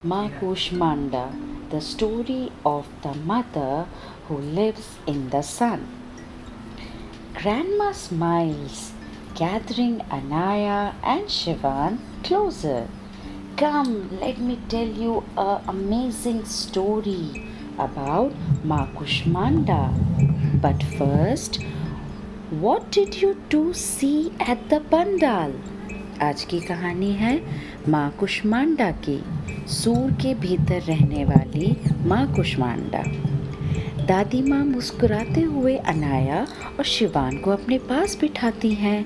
Ma Kushmanda, the story of the mother who lives in the sun. Grandma smiles, gathering Anaya and Shivan closer. Come, let me tell you an amazing story about Ma Kushmanda. But first, what did you two see at the pandal? आज की कहानी है माँ कुष्मांडा की, सूर के भीतर रहने वाली माँ कुष्मांडा। दादी माँ मुस्कुराते हुए अनाया और शिवान को अपने पास बिठाती हैं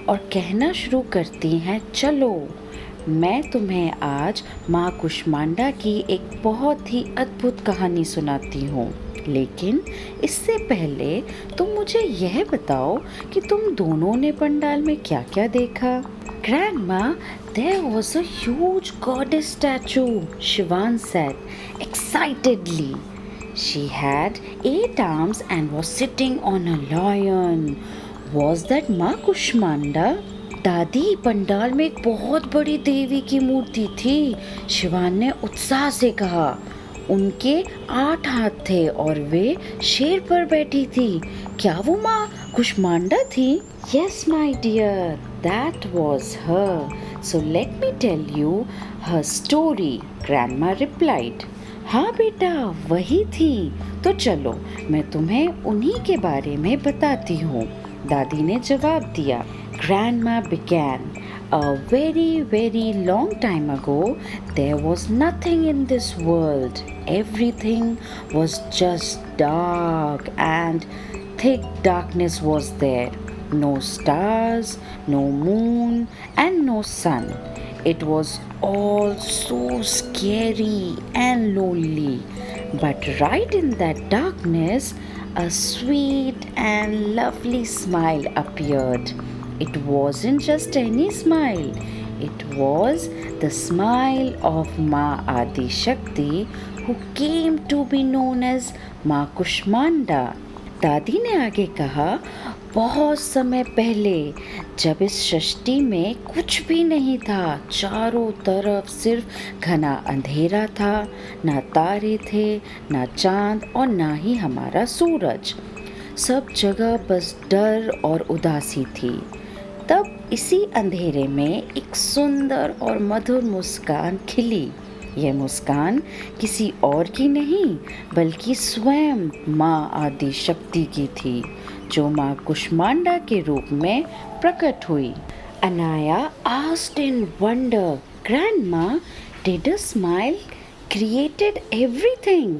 और कहना शुरू करती हैं, चलो मैं तुम्हें आज माँ कुष्मांडा की एक बहुत ही अद्भुत कहानी सुनाती हूँ। लेकिन इससे पहले तुम मुझे यह बताओ कि तुम दोनों ने पंडाल में क्या क्या देखा? Grandma, there was a huge goddess statue, Shivan said excitedly. She had 8 arms and was sitting on a lion. Was that माँ कुष्मांडा? दादी, पंडाल में एक बहुत बड़ी देवी की मूर्ति थी, शिवान ने उत्साह से कहा। उनके 8 हाथ थे और वे शेर पर बैठी थी। क्या वो माँ कुष्मांडा थी? Yes, my dear, that was her. So let me tell you her story, Grandma replied. हाँ बेटा, वही थी। तो चलो मैं तुम्हें उन्हीं के बारे में बताती हूँ, दादी ने जवाब दिया। Grandma began. A very, very long time ago, there was nothing in this world. Everything was just dark and thick darkness was there. No stars, no moon, and no sun. It was all so scary and lonely. But right in that darkness, a sweet and lovely smile appeared. It wasn't just any smile. It was the smile of Ma Adi Shakti, who came to be known as Ma Kushmanda. दादी ने आगे कहा, बहुत समय पहले जब इस सृष्टि में कुछ भी नहीं था, चारों तरफ सिर्फ घना अंधेरा था, ना तारे थे, ना चांद और ना ही हमारा सूरज। सब जगह बस डर और उदासी थी। तब इसी अंधेरे में एक सुंदर और मधुर मुस्कान खिली। यह मुस्कान किसी और की नहीं बल्कि स्वयं माँ आदि शक्ति की थी, जो माँ कुष्मांडा के रूप में प्रकट हुई। Anaya asked in wonder, Grandma, did a smile created everything?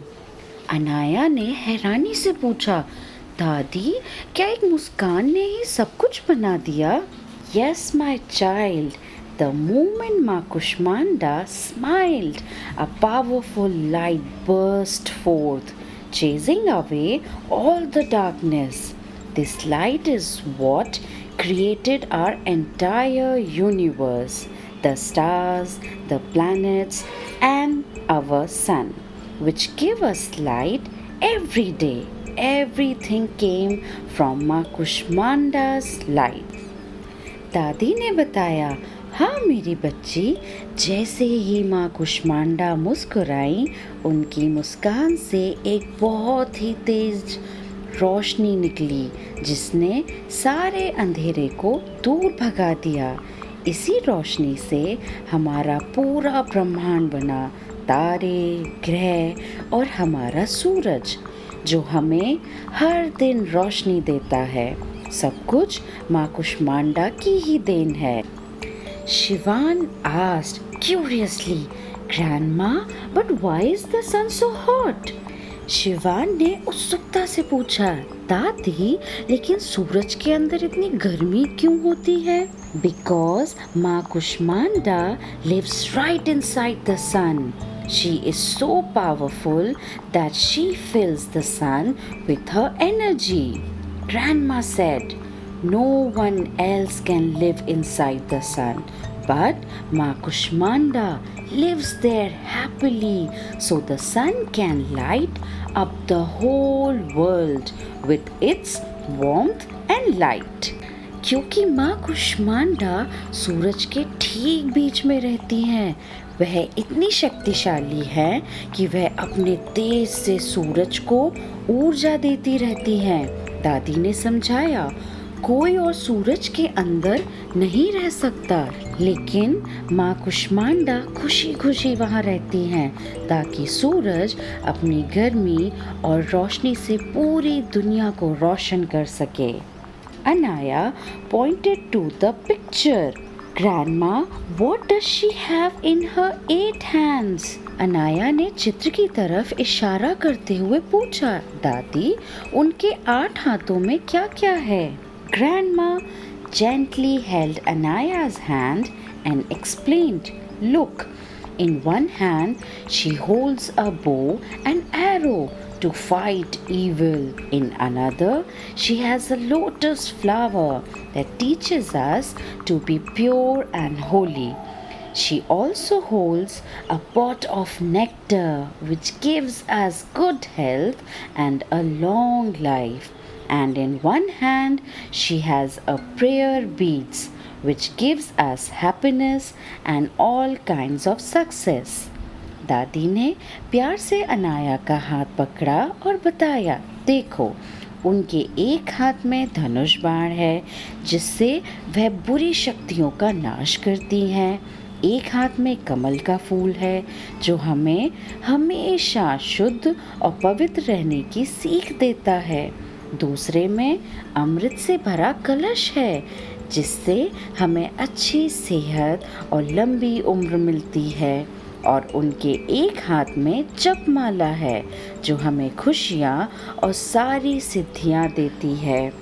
Anaya ने हैरानी से पूछा, दादी, क्या एक मुस्कान ने ही सब कुछ बना दिया? Yes, my child. The moment Ma Kushmanda smiled, a powerful light burst forth, chasing away all the darkness. This light is what created our entire universe, the stars, the planets, and our sun, which give us light every day. Everything came from Ma Kushmanda's light. दादी ने बताया, हाँ मेरी बच्ची, जैसे ही माँ कुष्मांडा मुस्कुराई, उनकी मुस्कान से एक बहुत ही तेज रोशनी निकली, जिसने सारे अंधेरे को दूर भगा दिया। इसी रोशनी से हमारा पूरा ब्रह्मांड बना, तारे, ग्रह और हमारा सूरज, जो हमें हर दिन रोशनी देता है। सब कुछ माँ कुष्मांडा की ही देन है। Shivan asked curiously, Grandma, but why is the sun so hot? Shivan ने उत्सुकता से पूछा, दादी, लेकिन सूरज के अंदर इतनी गर्मी क्यों होती है? Because माँ Kushmanda lives right inside the sun. She is so powerful that she fills the sun with her energy. Grandma said, no one else can live inside the sun, but Ma Kushmanda lives there happily, so the sun can light up the whole world with its warmth and light. क्योंकि माँ कुष्मांडा सूरज के ठीक बीच में रहती हैं, वह इतनी शक्तिशाली है कि वह अपने तेज से सूरज को ऊर्जा देती रहती है। दादी ने समझाया, कोई और सूरज के अंदर नहीं रह सकता, लेकिन माँ कुष्मांडा खुशी खुशी वहाँ रहती हैं ताकि सूरज अपनी गर्मी और रोशनी से पूरी दुनिया को रोशन कर सके। Anaya pointed to the picture. Grandma, what does she have in her 8 hands? Anaya ने चित्र की तरफ इशारा करते हुए पूछा, दादी, उनके 8 हाथों में क्या क्या है? Grandma gently held Anaya's hand and explained, look, in one hand she holds a bow and arrow to fight evil. In another, she has a lotus flower that teaches us to be pure and holy. She also holds a pot of nectar which gives us good health and a long life. And in one hand, she has a prayer beads which gives us happiness and all kinds of success. दादी ने प्यार से अनाया का हाथ पकड़ा और बताया, देखो, उनके एक हाथ में धनुष बाण है जिससे वह बुरी शक्तियों का नाश करती हैं। एक हाथ में कमल का फूल है जो हमें हमेशा शुद्ध और पवित्र रहने की सीख देता है। दूसरे में अमृत से भरा कलश है जिससे हमें अच्छी सेहत और लंबी उम्र मिलती है। और उनके एक हाथ में जपमाला है जो हमें खुशियाँ और सारी सिद्धियाँ देती है।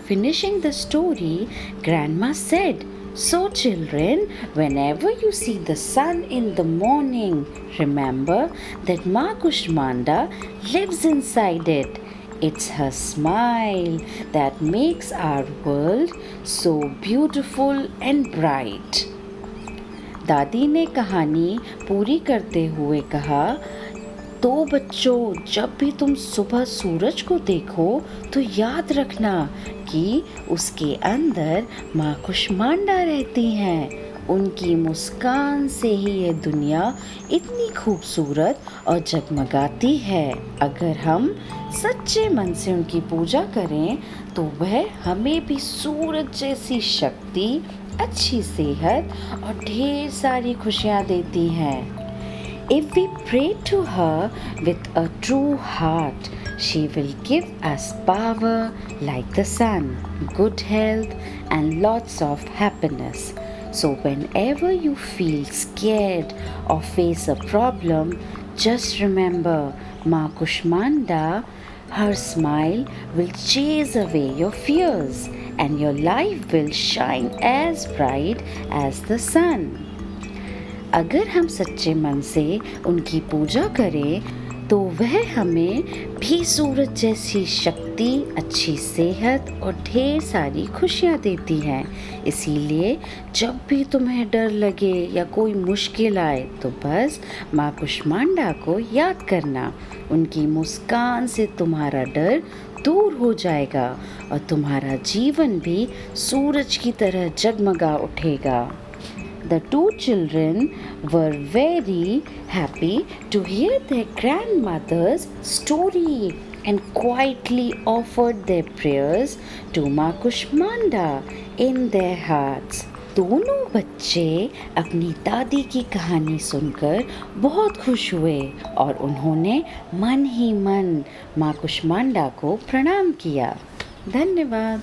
Finishing the story, Grandma said, so children, whenever you see the sun in the morning, remember that Ma Kushmanda lives inside it. It's her smile that makes our world so beautiful and bright. दादी ने कहानी पूरी करते हुए कहा, तो बच्चों, जब भी तुम सुबह सूरज को देखो तो याद रखना कि उसके अंदर माँ कुष्मांडा रहती हैं। उनकी मुस्कान से ही ये दुनिया इतनी खूबसूरत और जगमगाती है। अगर हम सच्चे मन से उनकी पूजा करें तो वह हमें भी सूरज जैसी शक्ति, अच्छी सेहत और ढेर सारी खुशियाँ देती हैं। If we pray to her with a true heart, she will give us power like the sun, good health and lots of happiness. So whenever you feel scared or face a problem, just remember Ma Kushmanda. Her smile will chase away your fears and your life will shine as bright as the sun. अगर हम सच्चे मन से उनकी पूजा करें तो वह हमें भी सूरज जैसी शक्ति, अच्छी सेहत और ढेर सारी खुशियाँ देती हैं। इसीलिए जब भी तुम्हें डर लगे या कोई मुश्किल आए तो बस माँ कुष्मांडा को याद करना। उनकी मुस्कान से तुम्हारा डर दूर हो जाएगा और तुम्हारा जीवन भी सूरज की तरह जगमगा उठेगा। The two children were very happy to hear their grandmother's story and quietly offered their prayers to Ma Kushmanda in their hearts. दोनों बच्चे अपनी दादी की कहानी सुनकर बहुत खुश हुए और उन्होंने मन ही मन माँ कुष्मांडा को प्रणाम किया। धन्यवाद।